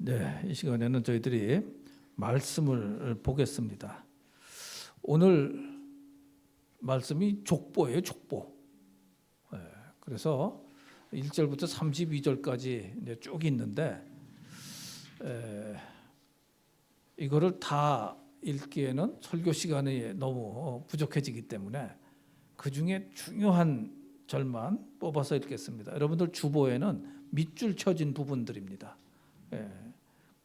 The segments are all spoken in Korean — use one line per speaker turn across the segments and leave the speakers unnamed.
네, 이 시간에는 저희들이 말씀을 보겠습니다. 오늘 말씀이 족보예요, 족보. 그래서 1절부터 32절까지 쭉 있는데 이거를 다 읽기에는 설교 시간이 너무 부족해지기 때문에 그 중에 중요한 절만 뽑아서 읽겠습니다. 여러분들 주보에는 밑줄 쳐진 부분들입니다.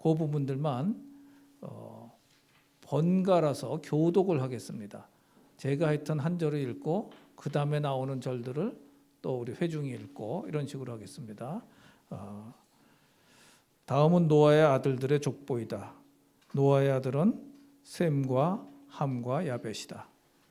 그 부분들만 번갈아서 교독을 하겠습니다. 제가 했던 한 절을 읽고 그 다음에 나오는 절들을 또 우리 회중이 읽고 이런 식으로 하겠습니다. 다음은 노아의 아들들의 족보이다. 노아의 아들은 셈과 함과 야벳이다.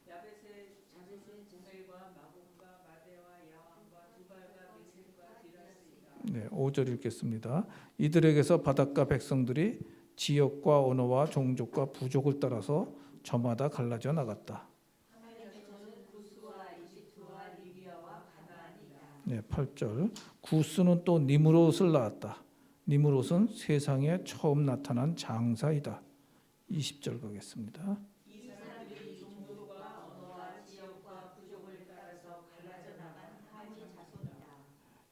야벳의 자손은 제셀과 마곰과 마대와 야왕과 두발과 메셀과 디라스이다.
네, 5절 읽겠습니다. 이들에게서 바닷가 백성들이 지역과 언어와 종족과 부족을 따라서 저마다 갈라져 나갔다.
하멜의 자손은 구스와 이집트와 리비아와 가나안이다.
네, 8절. 구스는 또 니므롯을 낳았다. 니므롯은 세상에 처음 나타난 장사이다. 20절 가겠습니다.
이 사람들이 종족과 언어와 지역과 부족을 따라서 갈라져 나간 함의 자손이다.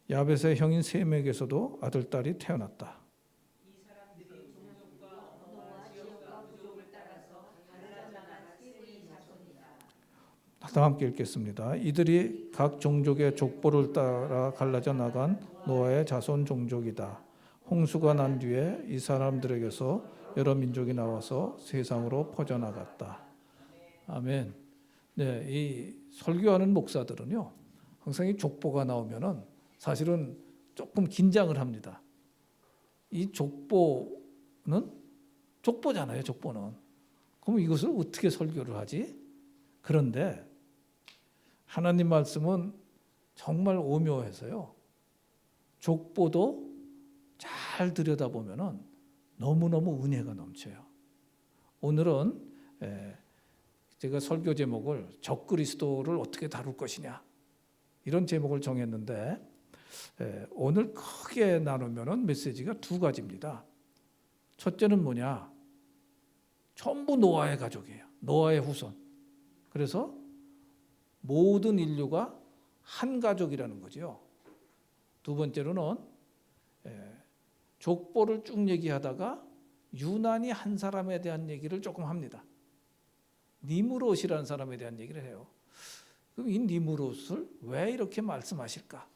야벳의 형인 셈에게서도 아들 딸이 태어났다.
이 사람들이 종족과 언어와 지역과 부족을 따라서 갈라져 나간 셈의 자손이다.
다 함께 읽겠습니다. 이들이 각 종족의 족보를 따라 갈라져 나간 노아의 자손 종족이다. 홍수가 난 뒤에 이 사람들에게서 여러 민족이 나와서 세상으로 퍼져나갔다. 아멘. 네, 이 설교하는 목사들은요, 항상 이 족보가 나오면은 사실은 조금 긴장을 합니다. 이 족보는 족보잖아요, 족보는. 그럼 이것을 어떻게 설교를 하지? 그런데 하나님 말씀은 정말 오묘해서요. 족보도 잘 들여다보면은 너무너무 은혜가 넘쳐요. 오늘은 제가 설교 제목을 적그리스도를 어떻게 다룰 것이냐 이런 제목을 정했는데 오늘 크게 나누면은 메시지가 두 가지입니다. 첫째는 뭐냐? 전부 노아의 가족이에요. 노아의 후손. 그래서 모든 인류가 한 가족이라는 거죠. 두 번째로는 족보를 쭉 얘기하다가 유난히 한 사람에 대한 얘기를 조금 합니다. 니므롯이라는 사람에 대한 얘기를 해요. 그럼 이 니므롯을 왜 이렇게 말씀하실까?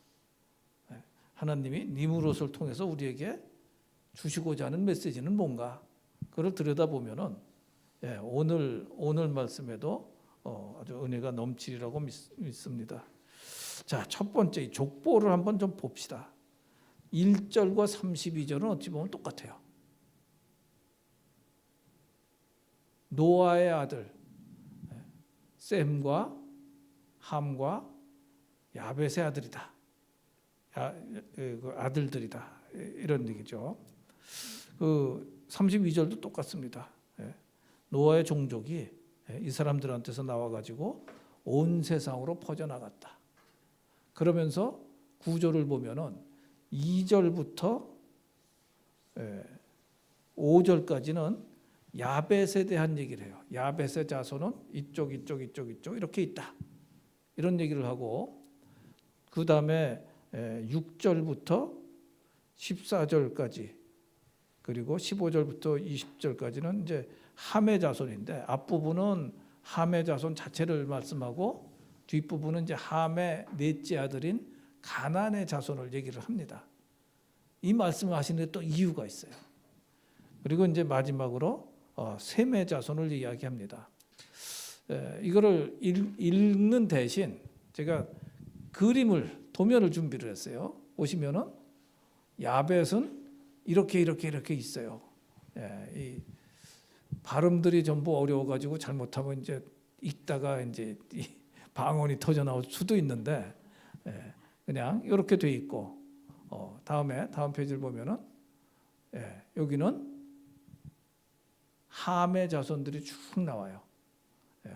하나님이 니므롯을 통해서 우리에게 주시고자 하는 메시지는 뭔가? 그걸 들여다보면은 오늘 말씀에도 아주 은혜가 넘치리라고 믿습니다. 자, 첫 번째 이 족보를 한번 좀 봅시다. 1절과 32절은 어찌 보면 똑같아요. 노아의 아들 셈과 함과 야벳의 아들이다. 아들들이다. 이런 얘기죠. 그 32절도 똑같습니다. 노아의 종족이 이 사람들한테서 나와가지고 온 세상으로 퍼져나갔다. 그러면서 구절을 보면은 2절부터 5절까지는 야벳에 대한 얘기를 해요. 야벳의 자손은 이쪽 이렇게 있다. 이런 얘기를 하고 그 다음에 6절부터 14절까지 그리고 15절부터 20절까지는 이제 함의 자손인데 앞부분은 함의 자손 자체를 말씀하고 뒷부분은 이제 함의 넷째 아들인 가나안의 자손을 얘기를 합니다. 이 말씀을 하시는데 또 이유가 있어요. 그리고 이제 마지막으로 셈의 자손을 이야기합니다. 이거를 읽는 대신 제가 도면을 준비를 했어요. 보시면은 야벳은 이렇게 있어요. 이 발음들이 전부 어려워가지고 잘못하면 이제 읽다가 이제 방언이 터져 나올 수도 있는데 그냥 이렇게 돼 있고 다음 페이지를 보면은 여기는 함의 자손들이 쭉 나와요.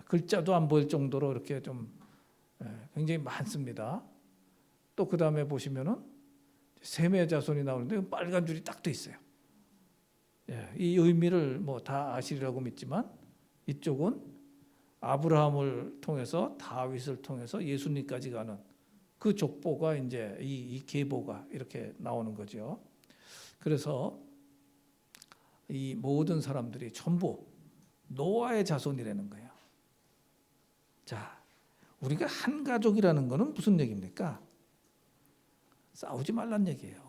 글자도 안 보일 정도로 이렇게 좀 굉장히 많습니다. 또 그 다음에 보시면은 셈의 자손이 나오는데 빨간 줄이 딱 돼 있어요. 이 의미를 뭐 다 아시리라고 믿지만 이쪽은 아브라함을 통해서 다윗을 통해서 예수님까지 가는 그 족보가 이제 이 계보가 이렇게 나오는 거죠. 그래서 이 모든 사람들이 전부 노아의 자손이라는 거예요. 자, 우리가 한 가족이라는 거는 무슨 얘기입니까? 싸우지 말란 얘기예요.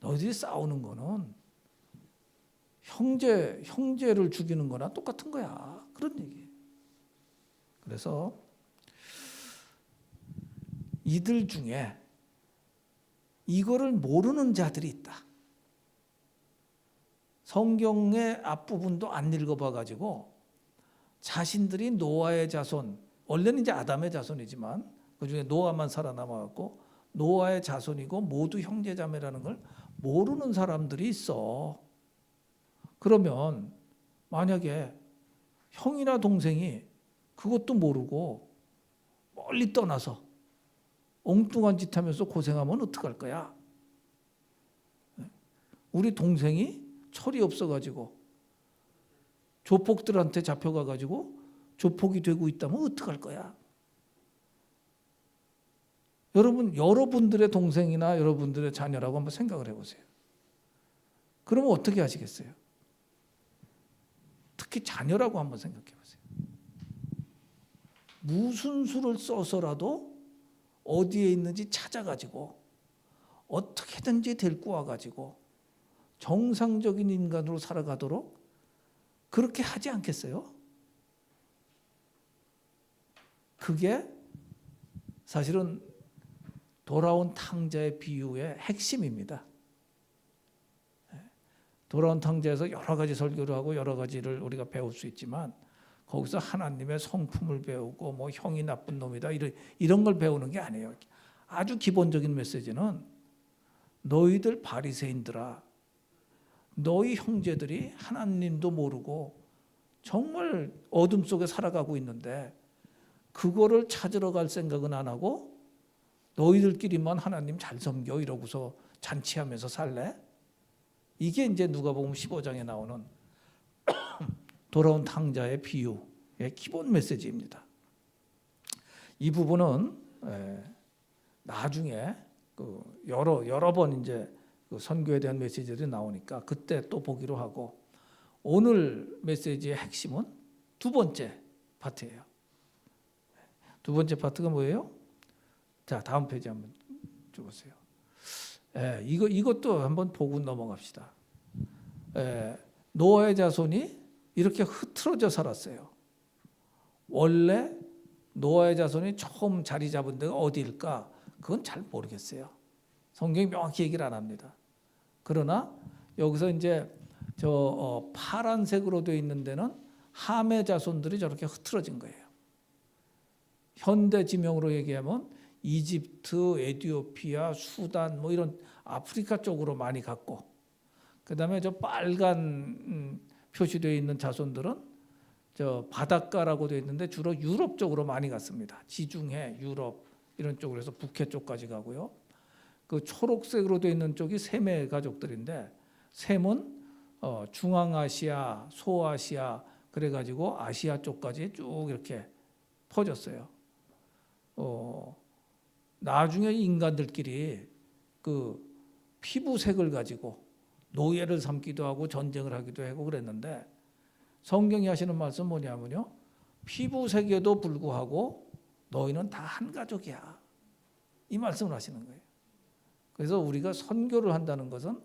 너희들이 싸우는 거는 형제를 죽이는 거나 똑같은 거야. 그런 얘기예요. 그래서 이들 중에 이거를 모르는 자들이 있다. 성경의 앞부분도 안 읽어봐 가지고 자신들이 노아의 자손, 원래는 이제 아담의 자손이지만 그중에 노아만 살아남아 갖고 노아의 자손이고 모두 형제자매라는 걸 모르는 사람들이 있어. 그러면 만약에 형이나 동생이 그것도 모르고 멀리 떠나서 엉뚱한 짓 하면서 고생하면 어떡할 거야? 우리 동생이 철이 없어가지고 조폭들한테 잡혀가가지고 조폭이 되고 있다면 어떡할 거야? 여러분들의 동생이나 여러분들의 자녀라고 한번 생각을 해보세요. 그러면 어떻게 하시겠어요? 특히 자녀라고 한번 생각해 보세요. 무슨 수를 써서라도 어디에 있는지 찾아가지고 어떻게든지 데리고 와가지고 정상적인 인간으로 살아가도록 그렇게 하지 않겠어요? 그게 사실은 돌아온 탕자의 비유의 핵심입니다. 돌아온 탕자에서 여러 가지 설교를 하고 여러 가지를 우리가 배울 수 있지만 거기서 하나님의 성품을 배우고 뭐 형이 나쁜 놈이다 이런 걸 배우는 게 아니에요. 아주 기본적인 메시지는 너희들 바리새인들아, 너희 형제들이 하나님도 모르고 정말 어둠 속에 살아가고 있는데 그거를 찾으러 갈 생각은 안 하고 너희들끼리만 하나님 잘 섬겨 이러고서 잔치하면서 살래? 이게 이제 누가복음 15장에 나오는 돌아온 탕자의 비유의 기본 메시지입니다. 이 부분은 나중에 여러 번 이제 그 선교에 대한 메시지들이 나오니까 그때 또 보기로 하고 오늘 메시지의 핵심은 두 번째 파트예요. 두 번째 파트가 뭐예요? 자, 다음 페이지 한번 줘보세요. 이것도 한번 보고 넘어갑시다. 노아의 자손이 이렇게 흐트러져 살았어요. 원래 노아의 자손이 처음 자리 잡은 데가 어디일까? 그건 잘 모르겠어요. 성경이 명확히 얘기를 안 합니다. 그러나 여기서 이제 파란색으로 되어 있는 데는 함의 자손들이 저렇게 흐트러진 거예요. 현대 지명으로 얘기하면 이집트, 에티오피아, 수단 뭐 이런 아프리카 쪽으로 많이 갔고, 그다음에 저 빨간 표시되어 있는 자손들은 저 바닷가라고 되어 있는데 주로 유럽 쪽으로 많이 갔습니다. 지중해, 유럽 이런 쪽으로 해서 북해 쪽까지 가고요. 그 초록색으로 되어 있는 쪽이 셈의 가족들인데 셈은 중앙아시아, 소아시아 그래가지고 아시아 쪽까지 쭉 이렇게 퍼졌어요. 나중에 인간들끼리 그 피부색을 가지고 노예를 삼기도 하고 전쟁을 하기도 하고 그랬는데 성경이 하시는 말씀 뭐냐면요. 피부색에도 불구하고 너희는 다 한 가족이야. 이 말씀을 하시는 거예요. 그래서 우리가 선교를 한다는 것은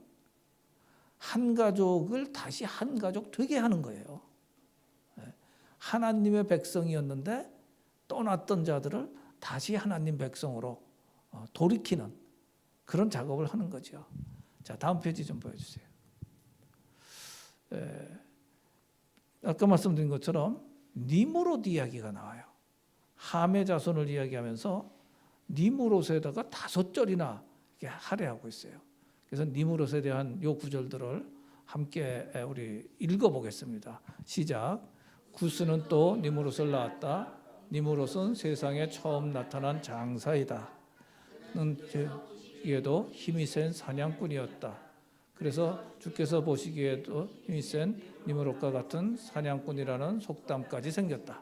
한 가족을 다시 한 가족 되게 하는 거예요. 하나님의 백성이었는데 떠났던 자들을 다시 하나님 백성으로 돌이키는 그런 작업을 하는 거죠. 자, 다음 페이지 좀 보여주세요. 아까 말씀드린 것처럼 니무롯 이야기가 나와요. 함의 자손을 이야기하면서 니무롯에다가 5절이나 할애하고 있어요. 그래서 니무롯에 대한 요 구절들을 함께 우리 읽어보겠습니다. 시작. 구스는 또 니무롯을 낳았다. 니무롯은 세상에 처음 나타난 장사이다. 이에도 힘이 센 사냥꾼이었다. 그래서 주께서 보시기에도 힘이 센 니므롯과 같은 사냥꾼이라는 속담까지 생겼다.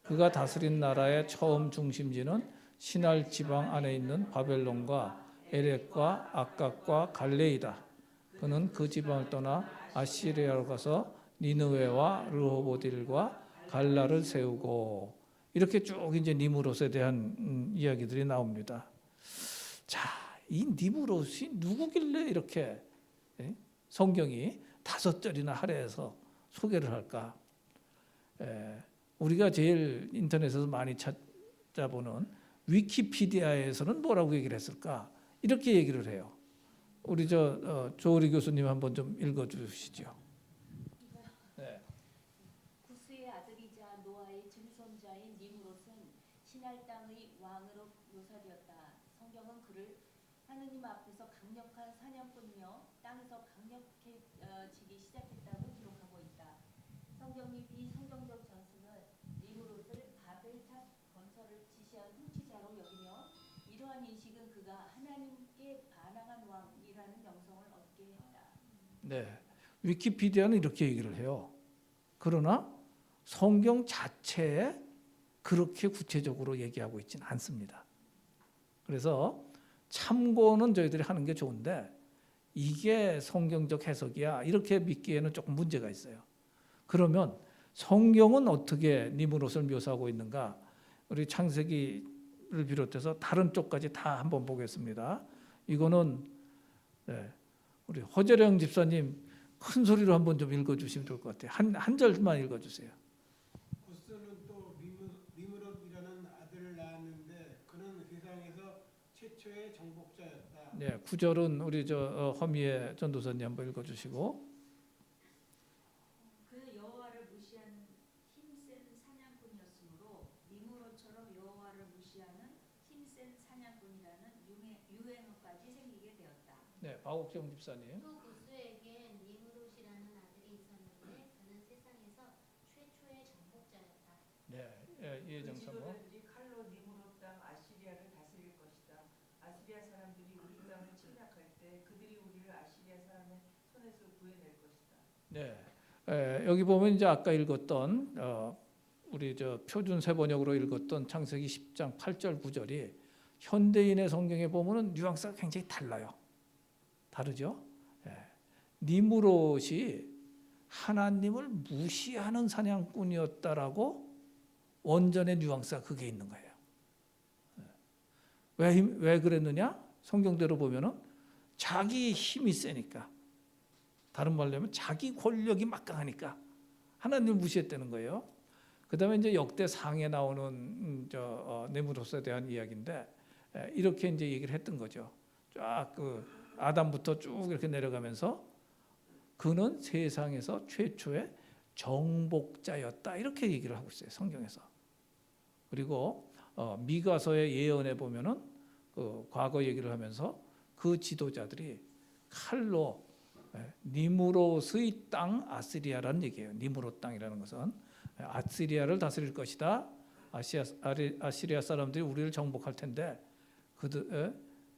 그가 다스린 나라의 처음 중심지는 신할 지방 안에 있는 바벨론과 에렉과 악각과 갈레이다. 그는 그 지방을 떠나 아시리아로 가서 니느웨와 르호보딜과 갈라를 세우고, 이렇게 쭉 이제 니므롯에 대한 이야기들이 나옵니다. 자, 이 니므롯이 누구길래 이렇게 성경이 5절이나 할애해서 소개를 할까? 우리가 제일 인터넷에서 많이 찾아보는 위키피디아에서는 뭐라고 얘기를 했을까? 이렇게 얘기를 해요. 우리 조우리 교수님 한번 좀 읽어주시죠. 네.
구스의 아들이자 노아의 증손자인 니므롯은 신할 땅의 왕으로 묘사되었다. 성경은 그를 하느님 앞에서 강력한 사냥꾼이며 땅에서 강력해지기 시작했다고 기록하고 있다. 성경이 비성경적 전수는 니므롯을 바벨탑 건설을 지시한 통치자로 여기며 이러한 인식은 그가 하나님께 반항한 왕이라는 명성을 얻게 했다.
네. 위키피디아는 이렇게 얘기를 해요. 그러나 성경 자체에 그렇게 구체적으로 얘기하고 있지는 않습니다. 그래서 참고는 저희들이 하는 게 좋은데 이게 성경적 해석이야 이렇게 믿기에는 조금 문제가 있어요. 그러면 성경은 어떻게 니므롯을 묘사하고 있는가? 우리 창세기를 비롯해서 다른 쪽까지 다 한번 보겠습니다. 이거는 우리 허재령 집사님 큰 소리로 한번 좀 읽어주시면 좋을 것 같아요. 한 절만 읽어주세요.
구스는 또 니므롯이라는 아들을 낳았는데 그는 세상에서 최초의 정복자였다.
네, 9절은 우리 허미애 전도사님 한번 읽어주시고.
그는 여호와를 무시한 힘센 사냥꾼이었으므로 니므롯처럼 여호와를 무시하는 힘센 사냥꾼이라는 유행어까지 생기게 되었다.
네, 박옥정 집사님.
또 구스에게 니므롯이라는 아들이 있었는데 그는 세상에서 최초의 정복자였다.
네,
그
이혜정 사모.
지도자들이 칼로 니므롯 땅 아시리아를 다스릴 것이다. 아시리아 사람들이 우리 땅을 침략할 때 그들이 우리를 아시리아 사람의 손에서 구해낼 것이다.
네, 여기 보면 이제 아까 읽었던 우리 표준 세번역으로 읽었던 창세기 10장 8절 9절이 현대인의 성경에 보면은 뉘앙스가 굉장히 달라요. 다르죠? 니므롯이 하나님을 무시하는 사냥꾼이었다라고 원전의 뉘앙스가 그게 있는 거예요. 왜 그랬느냐? 성경대로 보면은 자기 힘이 세니까, 다른 말로 하면 자기 권력이 막강하니까 하나님을 무시했다는 거예요. 그다음에 이제 역대상에 나오는 니므롯에 대한 이야기인데 이렇게 이제 얘기를 했던 거죠. 쫙 그 아담부터 쭉 이렇게 내려가면서 그는 세상에서 최초의 정복자였다 이렇게 얘기를 하고 있어요, 성경에서. 그리고 미가서의 예언에 보면은 그 과거 얘기를 하면서 그 지도자들이 칼로 니므롯의 땅 아시리아라는 얘기예요. 니므롯 땅이라는 것은 아시리아를 다스릴 것이다. 아시리아 사람들이 우리를 정복할 텐데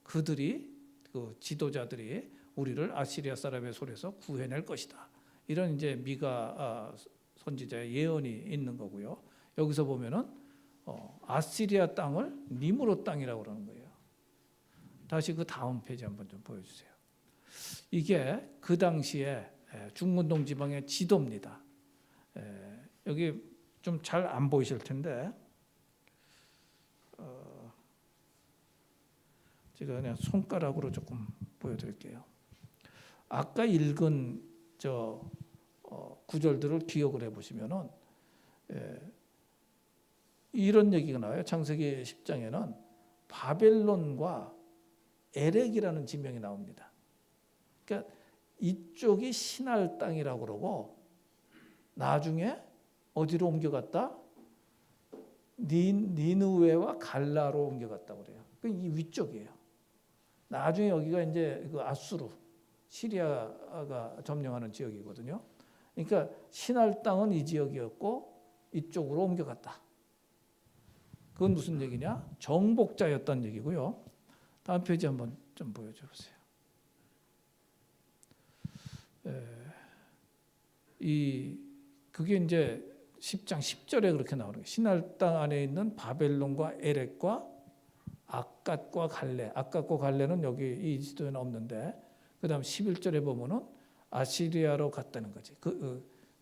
그들이 그 지도자들이 우리를 아시리아 사람의 손에서 구해낼 것이다. 이런 이제 미가 선지자의 예언이 있는 거고요. 여기서 보면은 아시리아 땅을 니므롯 땅이라고 그러는 거예요. 다시 그 다음 페이지 한번 좀 보여주세요. 이게 그 당시에 중문동 지방의 지도입니다. 여기 좀 잘 안 보이실 텐데 제가 그냥 손가락으로 조금 보여드릴게요. 아까 읽은 구절들을 기억을 해보시면은 이런 얘기가 나와요. 창세기 10장에는 바벨론과 에렉이라는 지명이 나옵니다. 그러니까 이쪽이 신할 땅이라고 그러고 나중에 어디로 옮겨갔다? 니느웨와 갈라로 옮겨갔다고 그래요. 이 위쪽이에요. 나중에 여기가 이제 그 아수르, 시리아가 점령하는 지역이거든요. 그러니까 신할 땅은 이 지역이었고 이쪽으로 옮겨갔다. 그건 무슨 얘기냐? 정복자였다는 얘기고요. 다음 페이지 한번 좀 보여줘 보세요. 그게 이제 10장 10절에 그렇게 나오는 거예요. 시날 땅 안에 있는 바벨론과 에렉과 아갓과 갈레. 아갓과 갈레는 여기 이 지도에는 없는데, 그다음 11절에 보면은 아시리아로 갔다는 거지.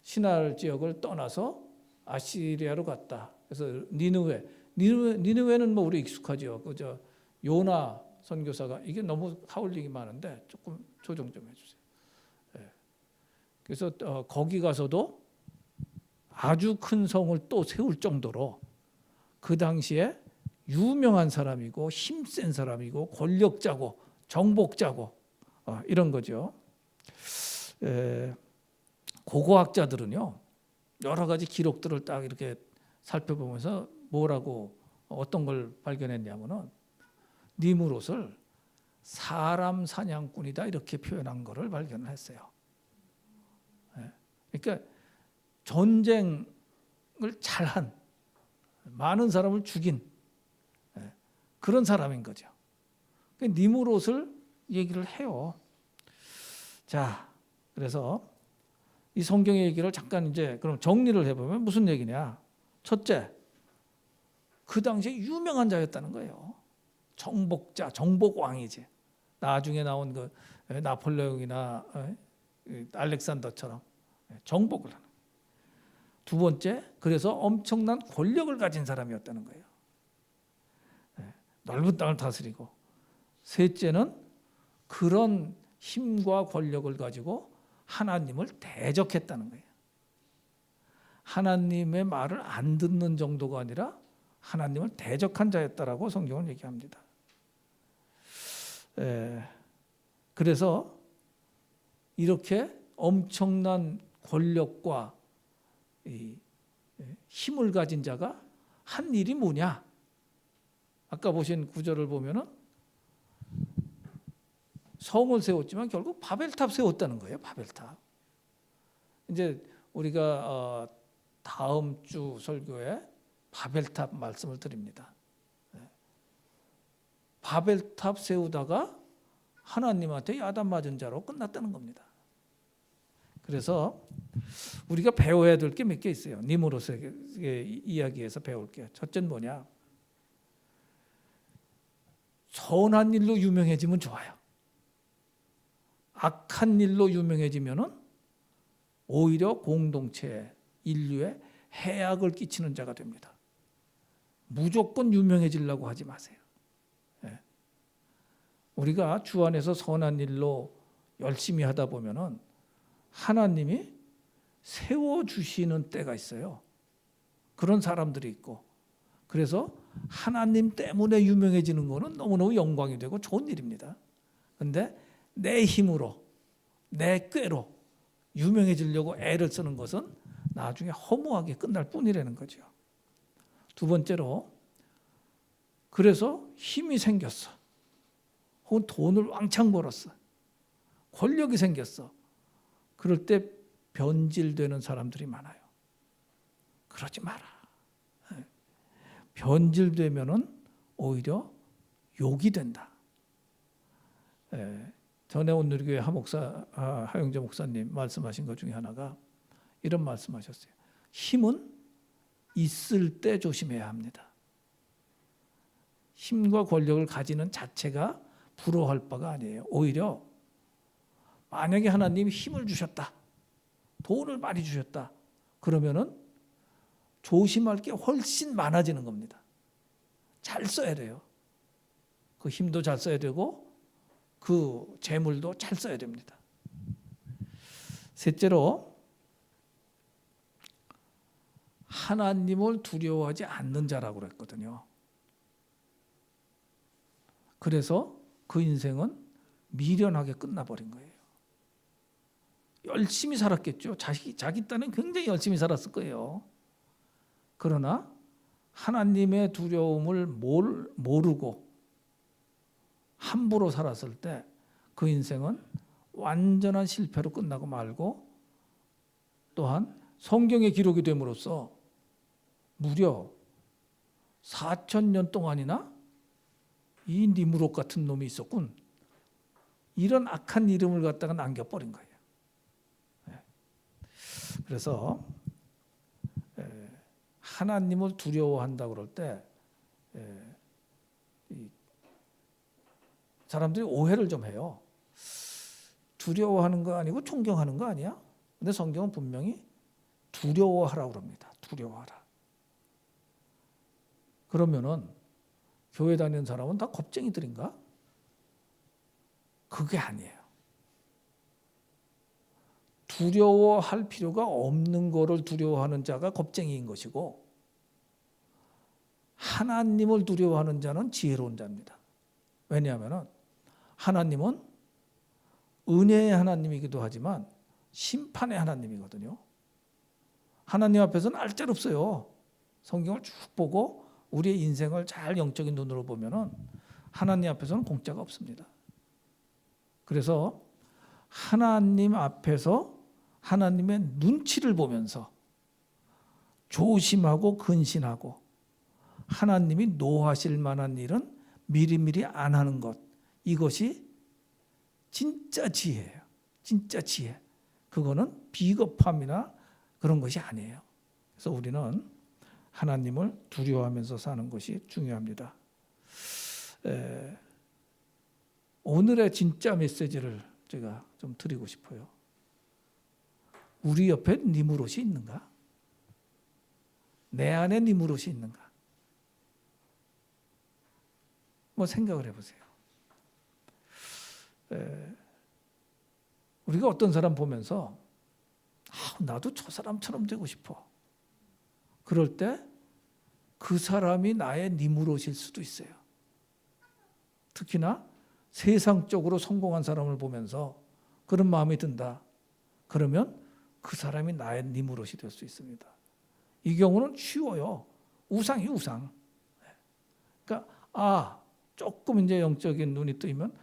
시날 지역을 떠나서 아시리아로 갔다. 그래서 니느웨는 뭐 우리 익숙하죠. 그저 요나 선교사가, 이게 너무 하울링이 많은데 조금 조정 좀 해주세요. 예. 그래서 거기 가서도 아주 큰 성을 또 세울 정도로 그 당시에 유명한 사람이고 힘센 사람이고 권력자고 정복자고 이런 거죠. 고고학자들은요, 여러 가지 기록들을 딱 이렇게 살펴보면서 뭐라고 어떤 걸 발견했냐면은 니무롯을 사람 사냥꾼이다 이렇게 표현한 것을 발견했어요. 그러니까 전쟁을 잘한, 많은 사람을 죽인 그런 사람인 거죠. 니무롯을 얘기를 해요. 자, 그래서 이 성경의 얘기를 잠깐 이제 그럼 정리를 해보면 무슨 얘기냐? 첫째, 그 당시에 유명한 자였다는 거예요. 정복자, 정복왕이지. 나중에 나온 그 나폴레옹이나 알렉산더처럼 정복을 하는. 두 번째, 그래서 엄청난 권력을 가진 사람이었다는 거예요. 넓은 땅을 다스리고. 셋째는 그런 힘과 권력을 가지고 하나님을 대적했다는 거예요. 하나님의 말을 안 듣는 정도가 아니라 하나님을 대적한 자였다라고 성경은 얘기합니다. 그래서 이렇게 엄청난 권력과 이 힘을 가진 자가 한 일이 뭐냐? 아까 보신 구절을 보면은 성을 세웠지만 결국 바벨탑 세웠다는 거예요. 바벨탑. 이제 우리가 다음 주 설교에 바벨탑 말씀을 드립니다. 바벨탑 세우다가 하나님한테 야단 맞은 자로 끝났다는 겁니다. 그래서 우리가 배워야 될 게 몇 개 있어요. 니무롯의 이야기에서 배울 게. 첫째는 뭐냐? 선한 일로 유명해지면 좋아요. 악한 일로 유명해지면은 오히려 공동체, 인류에 해악을 끼치는 자가 됩니다. 무조건 유명해지려고 하지 마세요. 우리가 주 안에서 선한 일로 열심히 하다 보면은 하나님이 세워주시는 때가 있어요. 그런 사람들이 있고, 그래서 하나님 때문에 유명해지는 것은 너무너무 영광이 되고 좋은 일입니다. 그런데 내 힘으로, 내 꾀로 유명해지려고 애를 쓰는 것은 나중에 허무하게 끝날 뿐이라는 거죠. 두 번째로, 그래서 힘이 생겼어. 혹은 돈을 왕창 벌었어. 권력이 생겼어. 그럴 때 변질되는 사람들이 많아요. 그러지 마라. 변질되면은 오히려 욕이 된다. 전에 온누리교회 하영재 목사님 말씀하신 것 중에 하나가 이런 말씀하셨어요. 힘은 있을 때 조심해야 합니다. 힘과 권력을 가지는 자체가 부러워할 바가 아니에요. 오히려 만약에 하나님이 힘을 주셨다, 돈을 많이 주셨다, 그러면은 조심할 게 훨씬 많아지는 겁니다. 잘 써야 돼요. 그 힘도 잘 써야 되고 그 재물도 잘 써야 됩니다. 셋째로, 하나님을 두려워하지 않는 자라고 그랬거든요. 그래서 그 인생은 미련하게 끝나버린 거예요. 열심히 살았겠죠. 자기 딴엔 굉장히 열심히 살았을 거예요. 그러나 하나님의 두려움을 모르고 함부로 살았을 때 그 인생은 완전한 실패로 끝나고 말고, 또한 성경에 기록이 됨으로써 무려 4,000년 동안이나 이 니무롯 같은 놈이 있었군, 이런 악한 이름을 갖다가 남겨버린 거예요. 그래서 하나님을 두려워한다 그럴 때 사람들이 오해를 좀 해요. 두려워하는 거 아니고 존경하는 거 아니야? 근데 성경은 분명히 두려워하라고 그럽니다. 두려워하라. 그러면은 교회 다니는 사람은 다 겁쟁이들인가? 그게 아니에요. 두려워할 필요가 없는 거를 두려워하는 자가 겁쟁이인 것이고 하나님을 두려워하는 자는 지혜로운 자입니다. 왜냐하면 하나님은 은혜의 하나님이기도 하지만 심판의 하나님이거든요. 하나님 앞에서는 알짤없어요. 성경을 쭉 보고 우리의 인생을 잘 영적인 눈으로 보면은 하나님 앞에서는 공짜가 없습니다. 그래서 하나님 앞에서 하나님의 눈치를 보면서 조심하고 근신하고 하나님이 노하실 만한 일은 미리미리 안 하는 것, 이것이 진짜 지혜예요. 진짜 지혜. 그거는 비겁함이나 그런 것이 아니에요. 그래서 우리는 하나님을 두려워하면서 사는 것이 중요합니다. 오늘의 진짜 메시지를 제가 좀 드리고 싶어요. 우리 옆에 니무롯이 있는가? 내 안에 니무롯이 있는가? 뭐 생각을 해보세요. 우리가 어떤 사람 보면서 나도 저 사람처럼 되고 싶어. 그럴 때 그 사람이 나의 니무롯일 수도 있어요. 특히나 세상적으로 성공한 사람을 보면서 그런 마음이 든다. 그러면 그 사람이 나의 니무롯이 될 수 있습니다. 이 경우는 쉬워요. 우상이 우상. 그러니까 조금 이제 영적인 눈이 뜨이면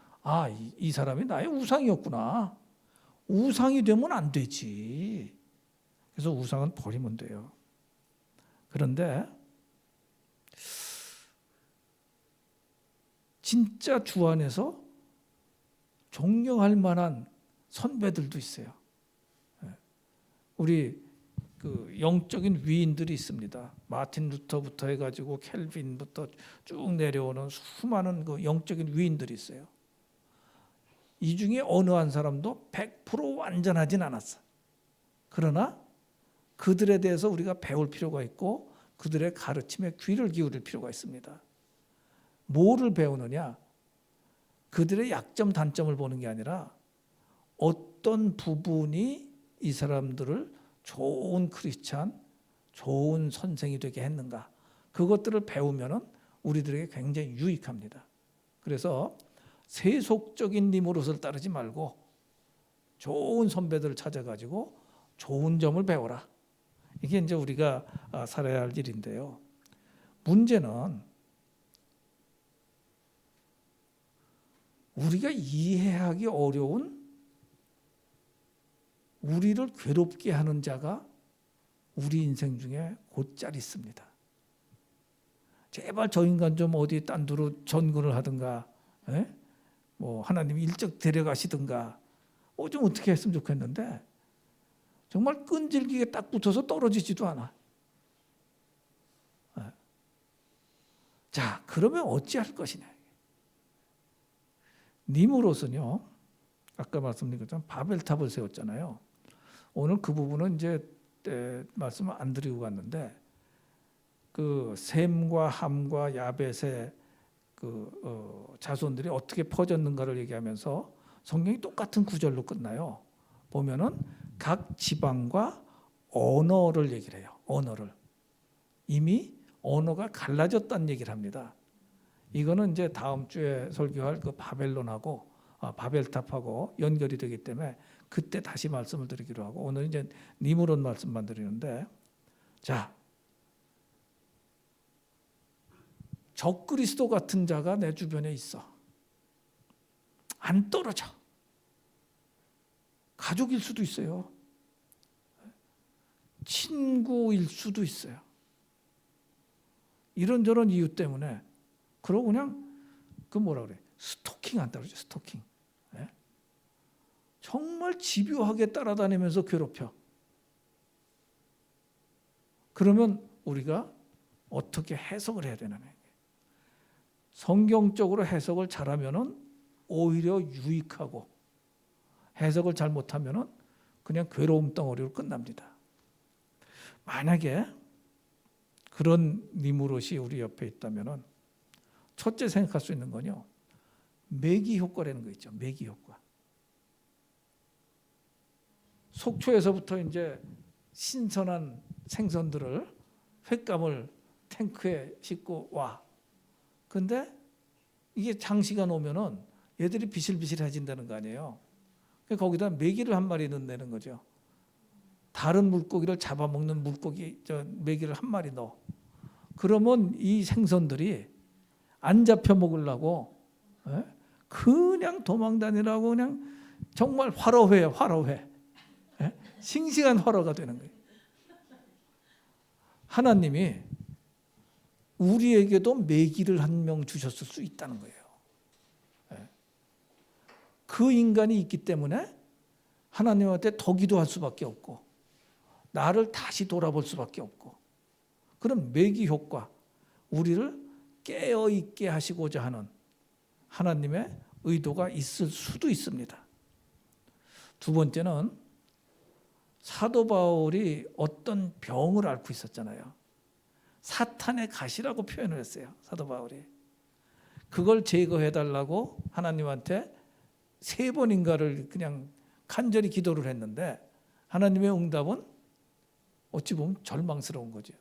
이 사람이 나의 우상이었구나. 우상이 되면 안 되지. 그래서 우상은 버리면 돼요. 그런데 진짜 주 안에서 존경할 만한 선배들도 있어요. 우리 그 영적인 위인들이 있습니다. 마틴 루터부터 해가지고 켈빈부터 쭉 내려오는 수많은 그 영적인 위인들이 있어요. 이 중에 어느 한 사람도 100% 완전하진 않았어. 그러나 그들에 대해서 우리가 배울 필요가 있고 그들의 가르침에 귀를 기울일 필요가 있습니다. 뭐를 배우느냐? 그들의 약점, 단점을 보는 게 아니라 어떤 부분이 이 사람들을 좋은 크리스찬, 좋은 선생이 되게 했는가? 그것들을 배우면은 우리들에게 굉장히 유익합니다. 그래서 세속적인 니무롯을 따르지 말고 좋은 선배들을 찾아가지고 좋은 점을 배워라. 이게 이제 우리가 살아야 할 일인데요. 문제는 우리가 이해하기 어려운 우리를 괴롭게 하는 자가 우리 인생 중에 곧잘 있습니다. 제발 저 인간 좀 어디 딴 데로 전근을 하든가, 뭐 하나님이 일찍 데려가시든가, 좀 어떻게 했으면 좋겠는데 정말 끈질기게 딱 붙어서 떨어지지도 않아. 자, 그러면 어찌할 것이냐? 니무롯은요, 아까 말씀드린 것처럼 바벨탑을 세웠잖아요. 오늘 그 부분은 이제 말씀을 안 드리고 갔는데 그 셈과 함과 야벳의 그 자손들이 어떻게 퍼졌는가를 얘기하면서 성경이 똑같은 구절로 끝나요. 보면은 각 지방과 언어를 얘기를 해요. 언어를. 이미 언어가 갈라졌다는 얘기를 합니다. 이거는 이제 다음 주에 설교할 그 바벨론하고 바벨탑하고 연결이 되기 때문에 그때 다시 말씀을 드리기로 하고 오늘 이제 니무롯 말씀만 드리는데, 자, 적그리스도 같은 자가 내 주변에 있어. 안 떨어져. 가족일 수도 있어요. 친구일 수도 있어요. 이런저런 이유 때문에 그러고 그냥 그 뭐라 그래? 스토킹 한다고 그러죠. 스토킹. 정말 집요하게 따라다니면서 괴롭혀. 그러면 우리가 어떻게 해석을 해야 되나? 성경적으로 해석을 잘하면은 오히려 유익하고, 해석을 잘못하면은 그냥 괴로움 덩어리로 끝납니다. 만약에 그런 니무롯이 우리 옆에 있다면은 첫째 생각할 수 있는 건요, 매기 효과라는 거 있죠. 매기 효과. 속초에서부터 이제 신선한 생선들을, 횟감을 탱크에 싣고 와. 근데 이게 장시간 오면은 얘들이 비실비실해진다는 거 아니에요. 거기다 메기를 한 마리 넣는다는 거죠. 다른 물고기를 잡아먹는 메기를 한 마리 넣어. 그러면 이 생선들이 안 잡혀 먹으려고 그냥 도망다니라고 그냥 정말 화로회예요. 화로회. 싱싱한 화로가 되는 거예요. 하나님이 우리에게도 메기를 한 명 주셨을 수 있다는 거예요. 그 인간이 있기 때문에 하나님한테 더 기도할 수밖에 없고, 나를 다시 돌아볼 수밖에 없고, 그런 매기 효과, 우리를 깨어있게 하시고자 하는 하나님의 의도가 있을 수도 있습니다. 두 번째는 사도 바울이 어떤 병을 앓고 있었잖아요. 사탄의 가시라고 표현을 했어요. 사도 바울이. 그걸 제거해달라고 하나님한테 3번인가를 그냥 간절히 기도를 했는데 하나님의 응답은 어찌 보면 절망스러운 거죠.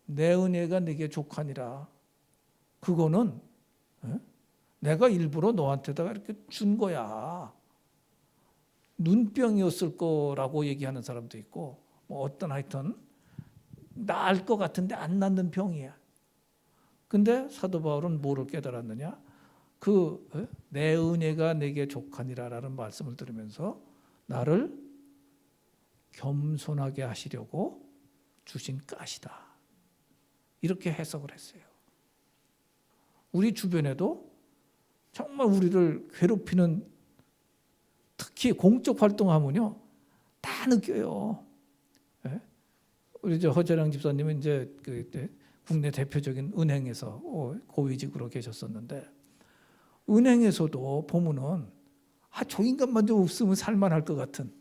내 은혜가 네게 족하니라. 그거는 내가 일부러 너한테다가 이렇게 준 거야. 눈병이었을 거라고 얘기하는 사람도 있고, 뭐 어떤 하여튼 나을 것 같은데 안 낫는 병이야. 근데 사도 바울은 뭐를 깨달았느냐? 내 은혜가 내게 족하니라라는 말씀을 들으면서 나를 겸손하게 하시려고 주신 가시다. 이렇게 해석을 했어요. 우리 주변에도 정말 우리를 괴롭히는, 특히 공적 활동하면요 다 느껴요. 우리 허재량 집사님은 이제 국내 대표적인 은행에서 고위직으로 계셨었는데, 은행에서도 보면은 저 인간만 좀 없으면 살만할 것 같은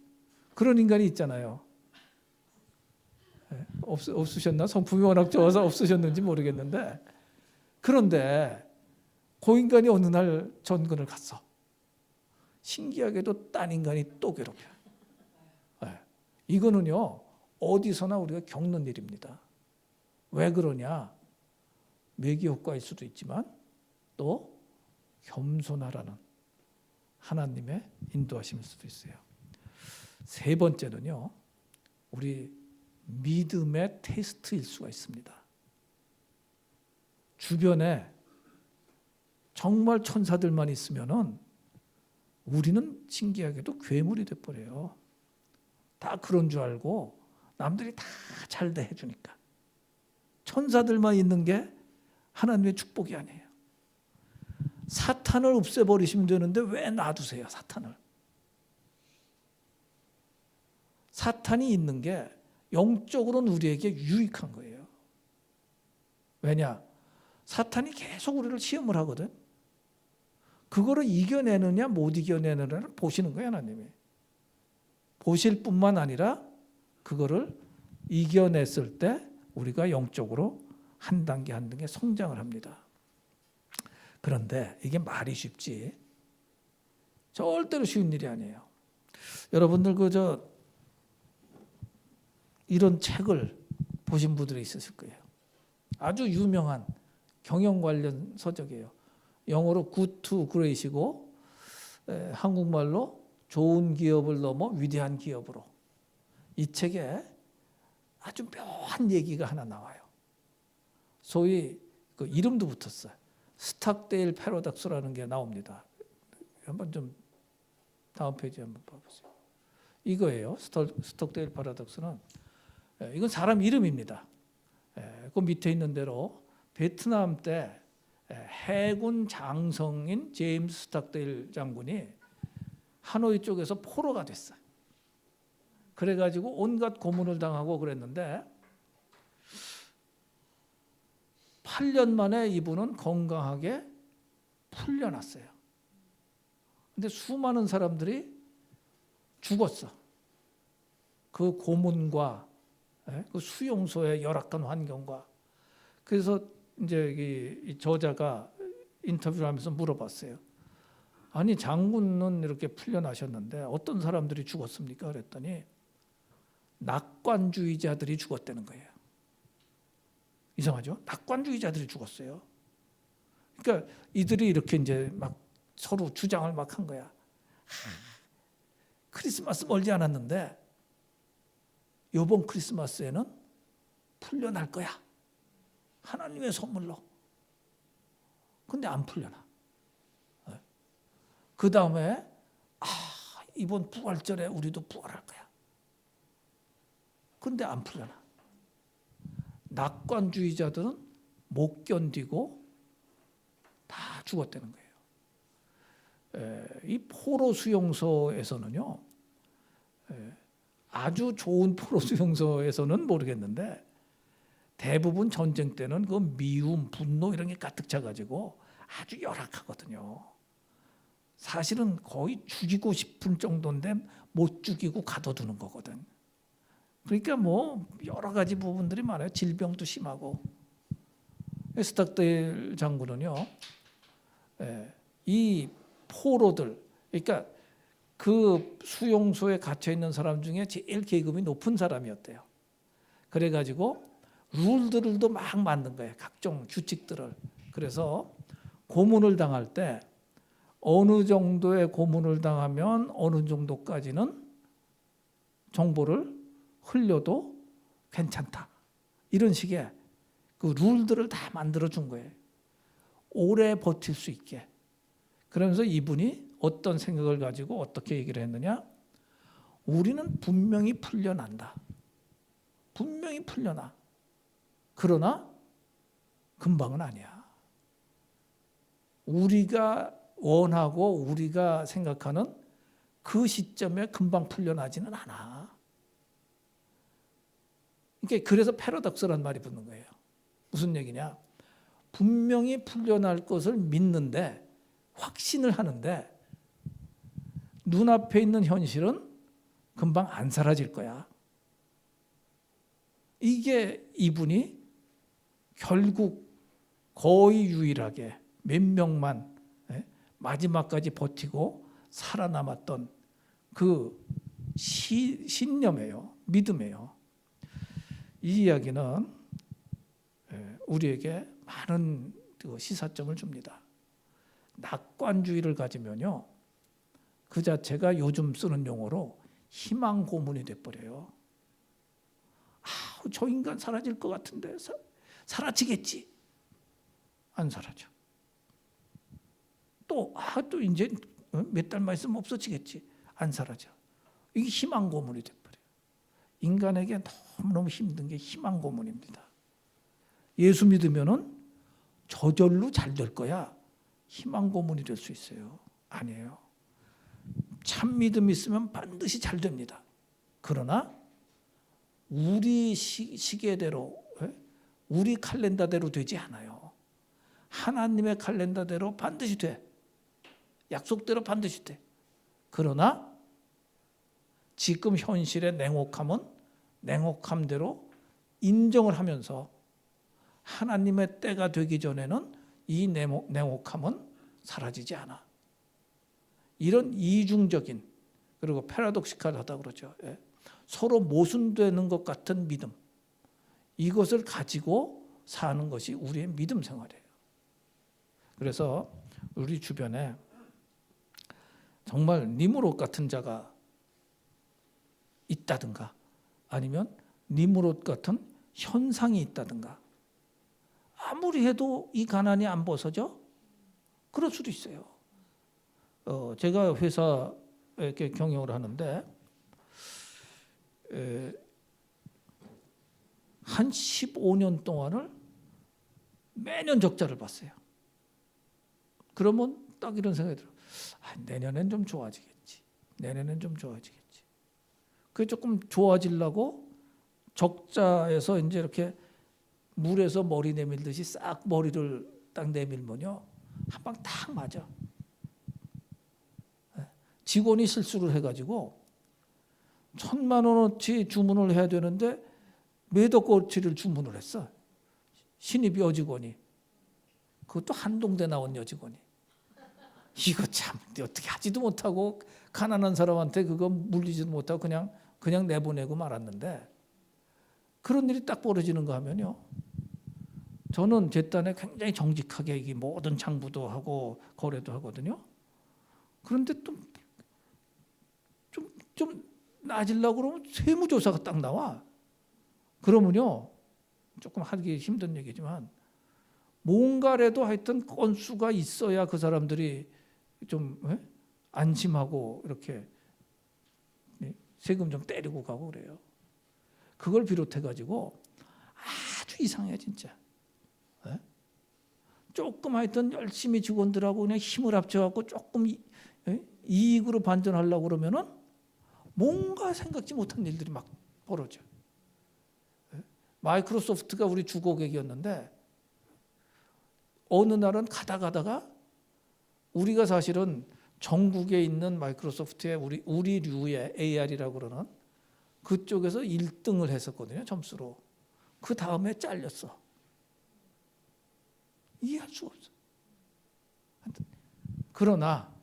그런 인간이 있잖아요. 없으셨나? 성품이 워낙 좋아서 없으셨는지 모르겠는데, 그런데 그 인간이 어느 날 전근을 갔어. 신기하게도 딴 인간이 또 괴롭혀. 이거는요 어디서나 우리가 겪는 일입니다. 왜 그러냐? 매기 효과일 수도 있지만 또 겸손하라는 하나님의 인도하심일 수도 있어요. 세 번째는요, 우리 믿음의 테스트일 수가 있습니다. 주변에 정말 천사들만 있으면은 우리는 신기하게도 괴물이 돼버려요. 다 그런 줄 알고 남들이 다 잘 돼 해주니까. 천사들만 있는 게 하나님의 축복이 아니에요. 사탄을 없애버리시면 되는데 왜 놔두세요, 사탄을? 사탄이 있는 게 영적으로는 우리에게 유익한 거예요. 왜냐? 사탄이 계속 우리를 시험을 하거든. 그거를 이겨내느냐 못 이겨내느냐를 보시는 거예요, 하나님이. 보실 뿐만 아니라 그거를 이겨냈을 때 우리가 영적으로 한 단계 한 단계 성장을 합니다. 그런데 이게 말이 쉽지 절대로 쉬운 일이 아니에요. 여러분들 이런 책을 보신 분들이 있으실 거예요. 아주 유명한 경영 관련 서적이에요. 영어로 Good to Great이고 한국말로 좋은 기업을 넘어 위대한 기업으로. 이 책에 아주 묘한 얘기가 하나 나와요. 소위 그 이름도 붙었어요. 스톡데일 패러독스라는 게 나옵니다. 한번 좀 다음 페이지 한번 봐보세요. 이거예요. 스톡데일 패러독스는 이건 사람 이름입니다. 그 밑에 있는 대로 베트남 때 해군 장성인 제임스 스톡데일 장군이 하노이 쪽에서 포로가 됐어요. 그래가지고 온갖 고문을 당하고 그랬는데 8년 만에 이분은 건강하게 풀려났어요. 근데 수많은 사람들이 죽었어. 그 고문과 그 수용소의 열악한 환경과. 그래서 이제 이 저자가 인터뷰를 하면서 물어봤어요. 아니 장군은 이렇게 풀려나셨는데 어떤 사람들이 죽었습니까? 그랬더니 낙관주의자들이 죽었다는 거예요. 이상하죠? 낙관주의자들이 죽었어요. 그러니까 이들이 이렇게 이제 막 서로 주장을 막 한 거야. 크리스마스 멀지 않았는데 이번 크리스마스에는 풀려날 거야. 하나님의 선물로. 근데 안 풀려나. 그 다음에 이번 부활절에 우리도 부활할 거야. 근데 안 풀려나. 낙관주의자들은 못 견디고 다 죽었다는 거예요. 이 포로 수용소에서는요, 아주 좋은 포로 수용소에서는 모르겠는데 대부분 전쟁 때는 그 미움, 분노 이런 게 가득 차가지고 아주 열악하거든요. 사실은 거의 죽이고 싶은 정도인데 못 죽이고 가둬두는 거거든. 그러니까 뭐 여러 가지 부분들이 많아요. 질병도 심하고. 스탁데일 장군은요, 이 포로들, 그러니까 그 수용소에 갇혀 있는 사람 중에 제일 계급이 높은 사람이었대요. 그래가지고 룰들도 막 만든 거예요. 각종 규칙들을. 그래서 고문을 당할 때 어느 정도의 고문을 당하면 어느 정도까지는 정보를 흘려도 괜찮다. 이런 식의 그 룰들을 다 만들어 준 거예요. 오래 버틸 수 있게. 그러면서 이분이 어떤 생각을 가지고 어떻게 얘기를 했느냐? 우리는 분명히 풀려난다. 분명히 풀려나. 그러나 금방은 아니야. 우리가 원하고 우리가 생각하는 그 시점에 금방 풀려나지는 않아. 그러니까 그래서 패러독스란 말이 붙는 거예요. 무슨 얘기냐? 분명히 풀려날 것을 믿는데 확신을 하는데 눈앞에 있는 현실은 금방 안 사라질 거야. 이게 이분이 결국 거의 유일하게 몇 명만 마지막까지 버티고 살아남았던 그 신념이에요. 믿음이에요. 이 이야기는 우리에게 많은 시사점을 줍니다. 낙관주의를 가지면요, 그 자체가 요즘 쓰는 용어로 희망 고문이 돼버려요. 저 인간 사라질 것 같은데 사라지겠지. 안 사라져. 또 이제 몇 달만 있으면 없어지겠지. 안 사라져. 이게 희망 고문이 돼버려요. 인간에게 너무너무 힘든 게 희망 고문입니다. 예수 믿으면은 저절로 잘 될 거야. 희망 고문이 될 수 있어요. 아니에요. 참 믿음 있으면 반드시 잘 됩니다. 그러나 우리 시계대로, 우리 칼렌더대로 되지 않아요. 하나님의 칼렌더대로 반드시 돼. 약속대로 반드시 돼. 그러나 지금 현실의 냉혹함은 냉혹함대로 인정을 하면서 하나님의 때가 되기 전에는 이 냉혹함은 사라지지 않아. 이런 이중적인, 그리고 패러독시칼하다 그러죠. 서로 모순되는 것 같은 믿음, 이것을 가지고 사는 것이 우리의 믿음 생활이에요. 그래서 우리 주변에 정말 니무롯 같은 자가 있다든가 아니면 니무롯 같은 현상이 있다든가, 아무리 해도 이 가난이 안 벗어져? 그럴 수도 있어요. 제가 회사에 이렇게 경영을 하는데 한 15년 동안을 매년 적자를 봤어요. 그러면 딱 이런 생각이 들어요. 내년엔 좀 좋아지겠지. 내년엔 좀 좋아지겠지. 그게 조금 좋아지려고 적자에서 이제 이렇게 물에서 머리 내밀듯이 싹 머리를 딱 내밀면요, 한 방 딱 맞아. 직원이 실수를 해가지고 1,000만 원어치 주문을 해야 되는데 몇 억어치를 주문을 했어. 신입 여직원이. 그것도 한동대 나온 여직원이. 이거 참 어떻게 하지도 못하고 가난한 사람한테 그거 물리지도 못하고 그냥 내보내고 말았는데, 그런 일이 딱 벌어지는 거 하면요, 저는 제 딴에 굉장히 정직하게 이 모든 장부도 하고 거래도 하거든요. 그런데 또 좀 나아지려고 그러면 세무조사가 딱 나와. 그러면요, 조금 하기 힘든 얘기지만 뭔가라도 하여튼 건수가 있어야 그 사람들이 좀 안심하고 이렇게 세금 좀 때리고 가고 그래요. 그걸 비롯해 가지고 아주 이상해 진짜. 조금 하여튼 열심히 직원들하고 그냥 힘을 합쳐갖고 조금 이익으로 반전하려고 그러면은 뭔가 생각지 못한 일들이 막 벌어져. 마이크로소프트가 우리 주고객이었는데 어느 날은 가다가 우리가 사실은 전국에 있는 마이크로소프트의 우리 류의 AR이라고 그러는 그쪽에서 1등을 했었거든요, 점수로. 그 다음에 잘렸어. 이해할 수가 없어. 그러나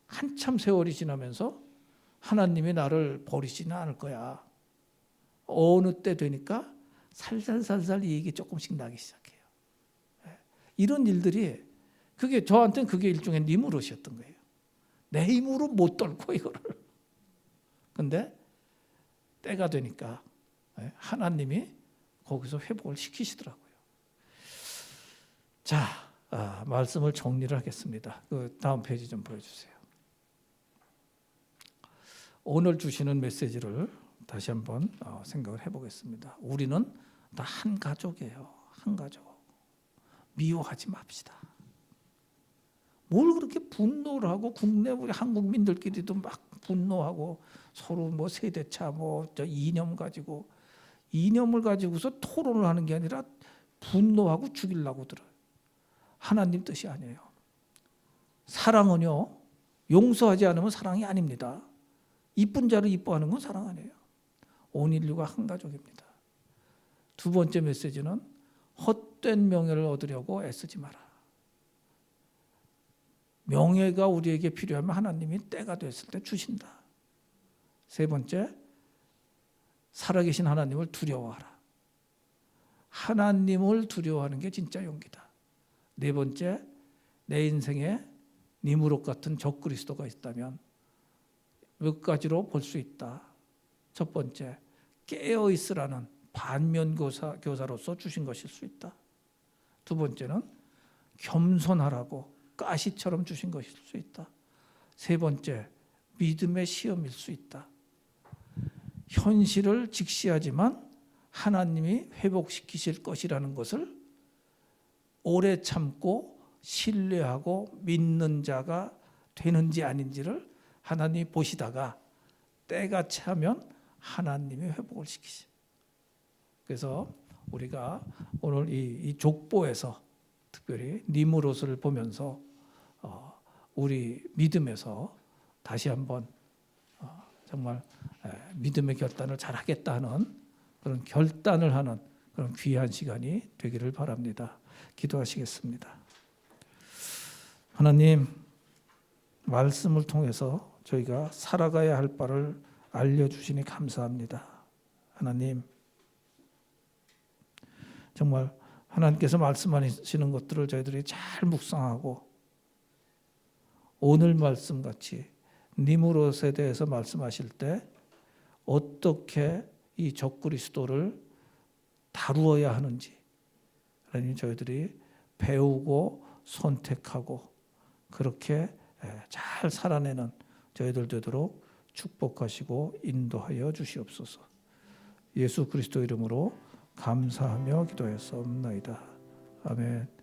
한참 세월이 지나면서 하나님이 나를 버리지는 않을 거야. 어느 때 되니까 살살살살 이익이 조금씩 나기 시작해요. 이런 일들이 저한테는 그게 일종의 니무롯이었던 거예요. 내 힘으로 못 떨고 이거를. 근데 때가 되니까 하나님이 거기서 회복을 시키시더라고요. 자, 말씀을 정리를 하겠습니다. 그 다음 페이지 좀 보여주세요. 오늘 주시는 메시지를 다시 한번 생각을 해보겠습니다. 우리는 다 한 가족이에요. 한 가족. 미워하지 맙시다. 뭘 그렇게 분노를 하고 국내 우리 한국민들끼리도 막 분노하고 서로 뭐 세대차 이념 가지고 이념을 가지고서 토론을 하는 게 아니라 분노하고 죽이려고 들어요. 하나님 뜻이 아니에요. 사랑은요, 용서하지 않으면 사랑이 아닙니다. 이쁜 자를 이뻐하는 건 사랑 아니에요. 온 인류가 한 가족입니다. 두 번째 메시지는 헛된 명예를 얻으려고 애쓰지 마라. 명예가 우리에게 필요하면 하나님이 때가 됐을 때 주신다. 세 번째, 살아계신 하나님을 두려워하라. 하나님을 두려워하는 게 진짜 용기다. 네 번째, 내 인생에 니무롯 같은 적그리스도가 있다면 몇 가지로 볼 수 있다. 첫 번째, 깨어 있으라는 반면교사로서 주신 것일 수 있다. 두 번째는 겸손하라고 가시처럼 주신 것일 수 있다. 세 번째, 믿음의 시험일 수 있다. 현실을 직시하지만 하나님이 회복시키실 것이라는 것을 오래 참고 신뢰하고 믿는 자가 되는지 아닌지를 하나님이 보시다가 때가 차면 하나님이 회복을 시키시. 그래서 우리가 오늘 이 족보에서 특별히 니무롯을 보면서 우리 믿음에서 다시 한번 정말 믿음의 결단을 잘하겠다 하는 그런 결단을 하는 그런 귀한 시간이 되기를 바랍니다. 기도하시겠습니다. 하나님, 말씀을 통해서 저희가 살아가야 할 바를 알려주시니 감사합니다. 하나님, 정말 하나님께서 말씀하시는 것들을 저희들이 잘 묵상하고 오늘 말씀같이 니무롯에 대해서 말씀하실 때 어떻게 이 적그리스도를 다루어야 하는지 하나님 저희들이 배우고 선택하고 그렇게 잘 살아내는 저희들 되도록 축복하시고 인도하여 주시옵소서. 예수 그리스도 이름으로 감사하며 기도했사옵나이다. 아멘.